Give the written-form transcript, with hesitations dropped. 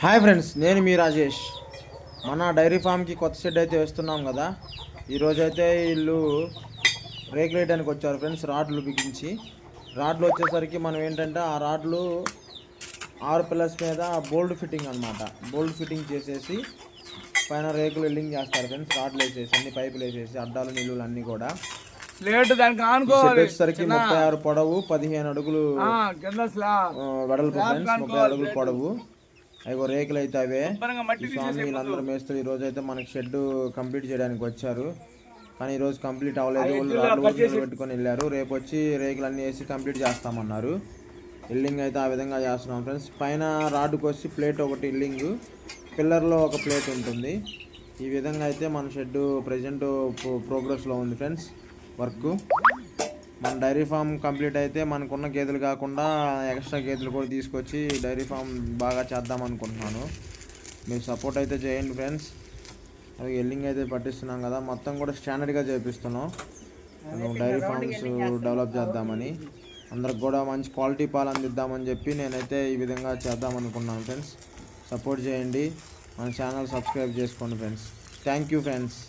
Hi friends, నేను మీ రాజేష్. మన dairy ఫామ్కి కొత్త షెడ్ అయితే వేస్తున్నాం కదా. ఈరోజైతే వీళ్ళు రేకులు వేయడానికి వచ్చారు ఫ్రెండ్స్. రాడ్లు బిగించి రాడ్లు వచ్చేసరికి మనం ఏంటంటే ఆ రాడ్లు 6 పిల్లర్స్ మీద బోల్డ్ ఫిట్టింగ్ అనమాట. బోల్డ్ ఫిట్టింగ్ చేసేసి పైన రేకులు వెల్డింగ్ చేస్తారు ఫ్రెండ్స్. రాడ్లు వేసేసి అన్ని పైపులు వేసేసి అడ్డాలు నిలువులు అన్నీ కూడా వచ్చేసరికి 36 పొడవు, 15 అడుగులు వెడల్పు ఫ్రెండ్స్. 30 అడుగులు పొడవు. అవి రేకులు అయితే అవే. ఈ స్వామి వీళ్ళందరూ మేస్తులు ఈ రోజు అయితే మనకి షెడ్ కంప్లీట్ చేయడానికి వచ్చారు. కానీ ఈరోజు కంప్లీట్ అవ్వలేదు. వాళ్ళు పెట్టుకొని వెళ్ళారు. రేపు వచ్చి రేకులు అన్నీ వేసి కంప్లీట్ చేస్తామన్నారు. ఇల్లింగ్ అయితే ఆ విధంగా చేస్తున్నాం ఫ్రెండ్స్. పైన రాడ్డుకి వచ్చి ప్లేట్ ఒకటి ఇల్లింగ్, పిల్లర్లో ఒక ప్లేట్ ఉంటుంది. ఈ విధంగా అయితే మన షెడ్ ప్రజెంట్ ప్రోగ్రెస్లో ఉంది ఫ్రెండ్స్ వర్క్. మన డైరీ ఫామ్ కంప్లీట్ అయితే మనకున్న గేదెలు కాకుండా ఎక్స్ట్రా గేదెలు కూడా తీసుకొచ్చి డైరీ ఫామ్ బాగా చేద్దాం అనుకుంటున్నాను. మీరు సపోర్ట్ అయితే చేయండి ఫ్రెండ్స్. అది ఎల్లింగ్ అయితే పట్టిస్తున్నాం కదా, మొత్తం కూడా స్టాండర్డ్గా చేపిస్తున్నాం. డైరీ ఫార్మ్స్ డెవలప్ చేద్దామని, అందరికి కూడా మంచి క్వాలిటీ పాలు అందిద్దామని చెప్పి నేనైతే ఈ విధంగా చేద్దాం అనుకున్నాను ఫ్రెండ్స్. సపోర్ట్ చేయండి, మన ఛానల్ సబ్స్క్రైబ్ చేసుకోండి ఫ్రెండ్స్. Thank you friends.